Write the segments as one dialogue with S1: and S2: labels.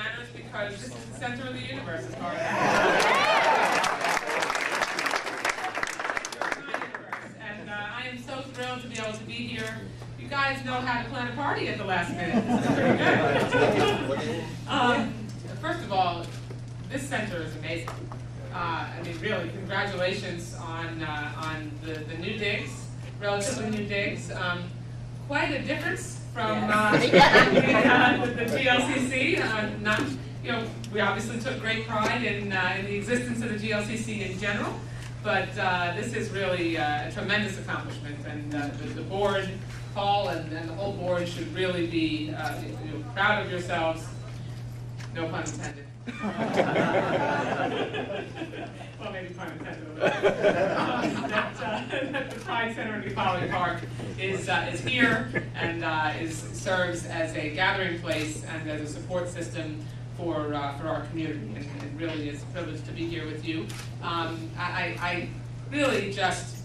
S1: Manors because this is the center of the universe as far as and I am so thrilled to be able to be here. You guys know how to plan a party at the last minute. This is pretty good. First of all, this center is amazing. I mean, really, congratulations on the new digs, relatively new digs. Quite a difference from the GLCC. We obviously took great pride in the existence of the GLCC in general, but this is really a tremendous accomplishment, and the board, Paul, and the whole board should really be proud of yourselves. No pun intended. Well, maybe pun intended a little bit. That the Pride Center in Equality Park is here and serves as a gathering place and as a support system for our community. And it really is a privilege to be here with you. I really just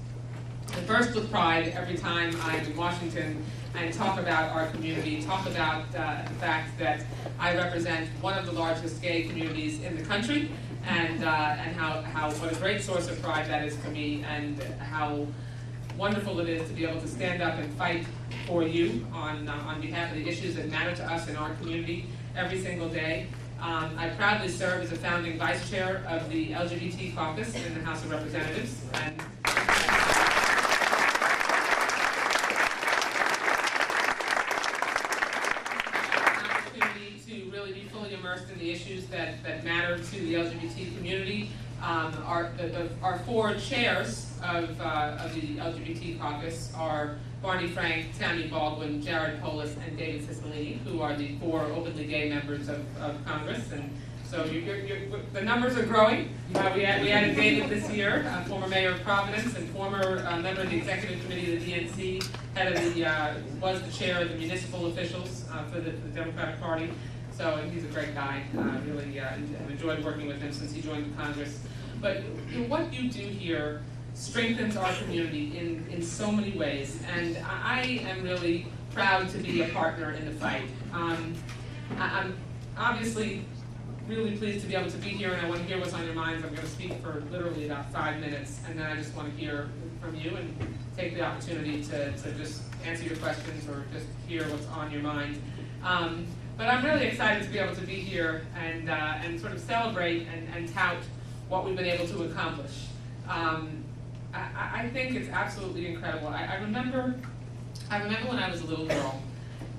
S1: burst with pride every time I'm in Washington and talk about our community, talk about the fact that I represent one of the largest gay communities in the country, and how what a great source of pride that is for me, and how wonderful it is to be able to stand up and fight for you on behalf of the issues that matter to us in our community every single day. I proudly serve as a founding vice chair of the LGBT caucus in the House of Representatives, and immersed in the issues that matter to the LGBT community. Our four chairs of the LGBT caucus are Barney Frank, Tammy Baldwin, Jared Polis, and David Cicilline, who are the four openly gay members of Congress. And so the numbers are growing. We added David this year, former mayor of Providence and former member of the executive committee of the DNC, was the chair of the municipal officials for the Democratic Party. So he's a great guy. Really I've enjoyed working with him since he joined the Congress. But what you do here strengthens our community in so many ways, and I am really proud to be a partner in the fight. I'm obviously really pleased to be able to be here, and I want to hear what's on your minds. I'm going to speak for literally about 5 minutes, and then I just want to hear from you and take the opportunity to just answer your questions or just hear what's on your mind. But I'm really excited to be able to be here and sort of celebrate and tout what we've been able to accomplish. I think it's absolutely incredible. I remember when I was a little girl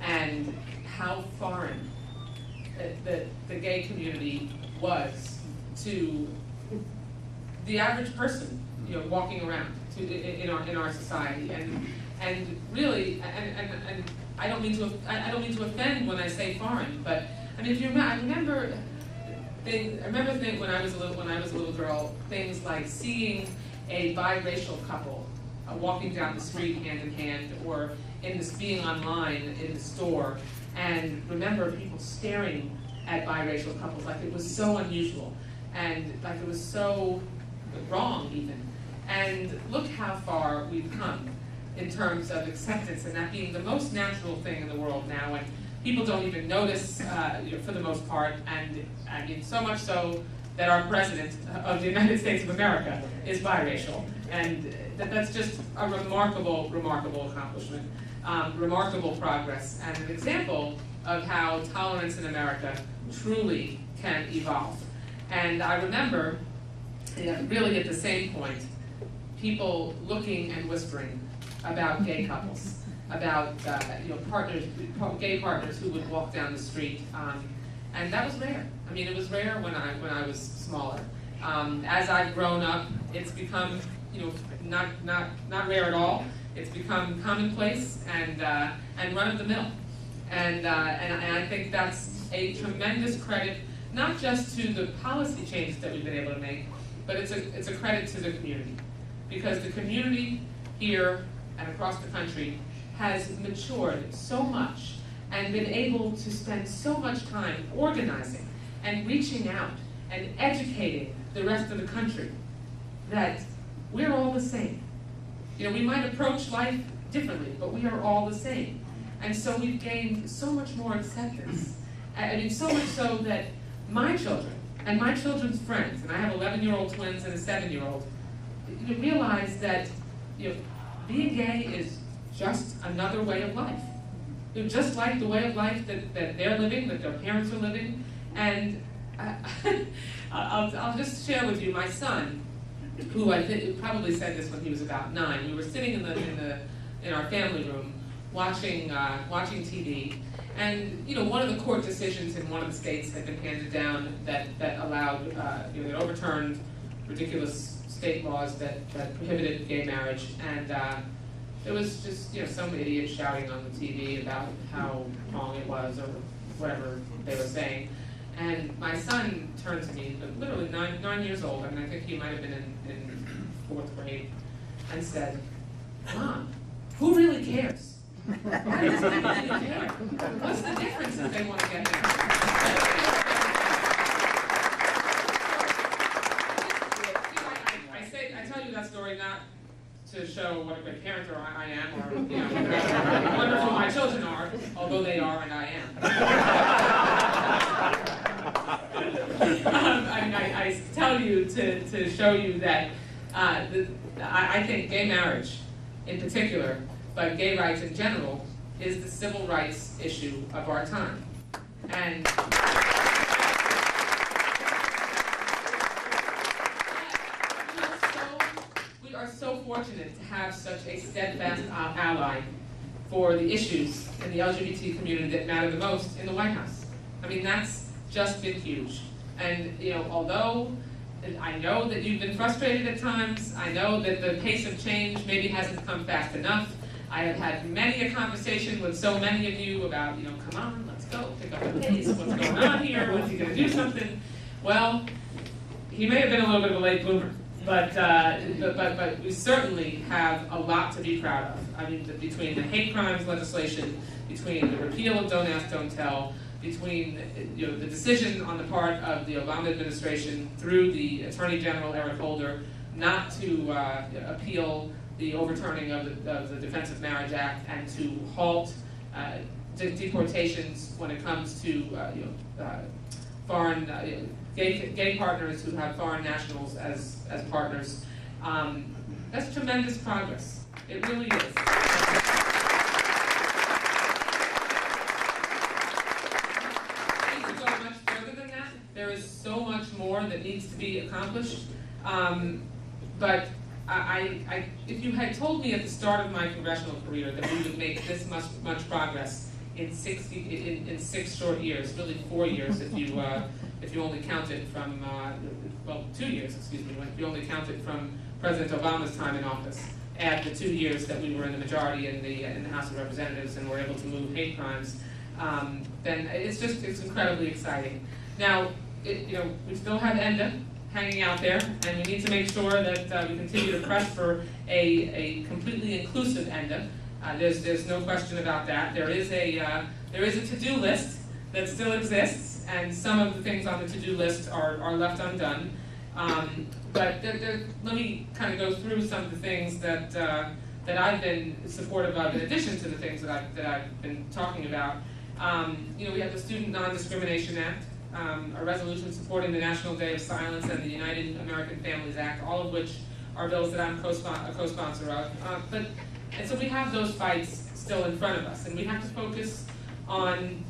S1: and how foreign the gay community was to the average person, walking around in our society, and really and I don't mean to offend when I say foreign, but I mean, I remember when I was a little girl, things like seeing a biracial couple walking down the street hand in hand, or being online in the store, and remember people staring at biracial couples like it was so unusual and like it was so wrong even. And look how far we've come in terms of acceptance, and that being the most natural thing in the world now, and people don't even notice for the most part, and I mean so much so that our president of the United States of America is biracial, and that's just a remarkable, remarkable accomplishment, remarkable progress, and an example of how tolerance in America truly can evolve. And I remember, really at the same point, people looking and whispering about gay couples, about gay partners who would walk down the street, and that was rare. I mean, it was rare when I was smaller. As I've grown up, it's become not rare at all. It's become commonplace and run of the mill, and I think that's a tremendous credit, not just to the policy changes that we've been able to make, but it's a credit to the community, because the community here and across the country has matured so much and been able to spend so much time organizing and reaching out and educating the rest of the country that we're all the same. We might approach life differently, but we are all the same. And so we've gained so much more acceptance I mean, so much so that my children and my children's friends, and I have 11-year-old twins and a 7-year-old, realize that being gay is just another way of life. Just like the way of life that they're living, that their parents are living. And I'll just share with you, my son, who I think probably said this when he was about 9. We were sitting in our family room watching TV, and one of the court decisions in one of the states had been handed down that allowed that overturned ridiculous state laws that prohibited gay marriage, and there was just some idiot shouting on the TV about how wrong it was or whatever they were saying. And my son turned to me, literally 9 years old, I mean, I think he might have been in 4th grade, and said, "Mom, who really cares? Why does anybody care? What's the difference if they want to get married?" I tell you that story not to show what a great parent I am, or how wonderful my children are, although they are and I am. I tell you to show you that I think gay marriage in particular, but gay rights in general, is the civil rights issue of our time. And we are so fortunate to have such a steadfast ally for the issues in the LGBT community that matter the most in the White House. I mean, that's just been huge. And although I know that you've been frustrated at times, I know that the pace of change maybe hasn't come fast enough. I have had many a conversation with so many of you about, come on, let's go, pick up the pace, what's going on here, when's he going to do something? Well, he may have been a little bit of a late bloomer, but we certainly have a lot to be proud of. I mean, between the hate crimes legislation, between the repeal of Don't Ask, Don't Tell, between the decision on the part of the Obama administration through the Attorney General Eric Holder not to appeal the overturning of the Defense of Marriage Act and to halt deportations when it comes to foreign gay partners who have foreign nationals as partners. That's tremendous progress. It really is. There is so much more that needs to be accomplished, but if you had told me at the start of my congressional career that we would make this much progress in 6 short years, really 4 years if you only count it from 2 years, excuse me, if you only count it from President Obama's time in office, add the 2 years that we were in the majority in the House of Representatives and were able to move hate crimes, then it's incredibly exciting. Now, we still have ENDA hanging out there, and we need to make sure that we continue to press for a completely inclusive ENDA. There's no question about that. There is a to-do list that still exists, and some of the things on the to-do list are left undone. But let me kind of go through some of the things that I've been supportive of, in addition to the things that I've been talking about. We have the Student Non-Discrimination Act, a resolution supporting the National Day of Silence and the United American Families Act, all of which are bills that I'm a co-sponsor of. And so we have those fights still in front of us, and we have to focus on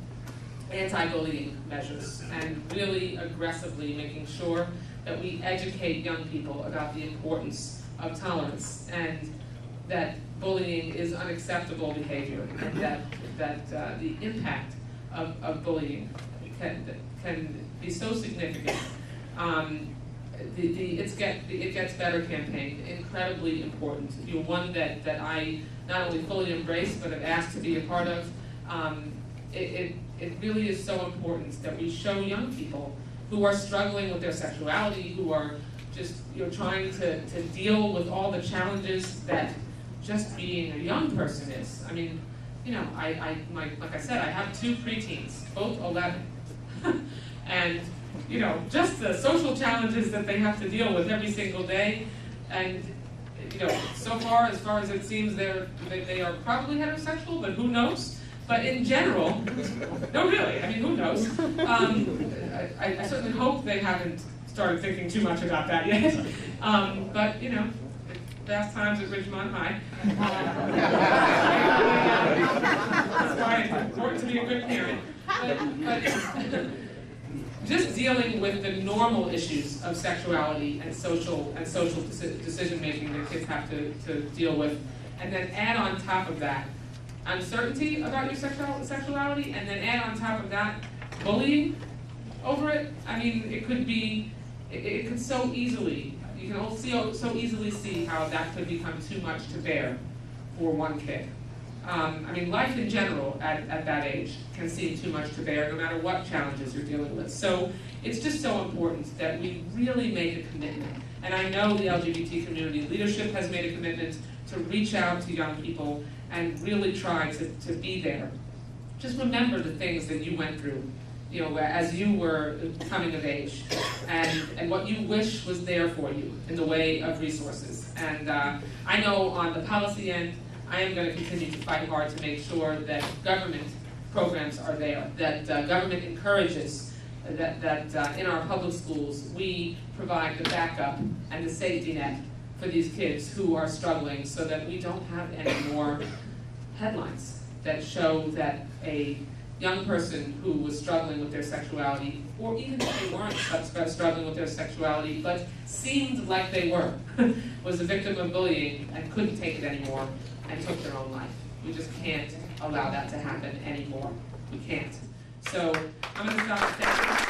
S1: anti-bullying measures and really aggressively making sure that we educate young people about the importance of tolerance and that bullying is unacceptable behavior, and that the impact of bullying can be so significant. The It Gets Better campaign, incredibly important. One that I not only fully embrace but have asked to be a part of. It really is so important that we show young people who are struggling with their sexuality, who are just trying to deal with all the challenges that just being a young person is. I mean, like I said, I have 2 preteens, both 11. And just the social challenges that they have to deal with every single day, and so far as it seems, they are probably heterosexual, but who knows? But in general, no really, I mean, who knows? I certainly hope they haven't started thinking too much about that yet. But, you know, fast times at Ridgemont High. That's why it's important to be a good parent. But just dealing with the normal issues of sexuality and social decision making that kids have to deal with, and then add on top of that uncertainty about your sexuality, and then add on top of that bullying over it. I mean, it could be, it could so easily, you can so easily see how that could become too much to bear for one kid. I mean, life in general at that age can seem too much to bear no matter what challenges you're dealing with. So it's just so important that we really make a commitment. And I know the LGBT community leadership has made a commitment to reach out to young people and really try to be there. Just remember the things that you went through, you know, as you were coming of age, and what you wish was there for you in the way of resources. And I know on the policy end, I am going to continue to fight hard to make sure that government programs are there, that government encourages, that in our public schools we provide the backup and the safety net for these kids who are struggling, so that we don't have any more headlines that show that a young person who was struggling with their sexuality, or even if they weren't struggling with their sexuality, but seemed like they were, was a victim of bullying and couldn't take it anymore and took their own life. We just can't allow that to happen anymore. We can't. So I'm going to stop. Thank you.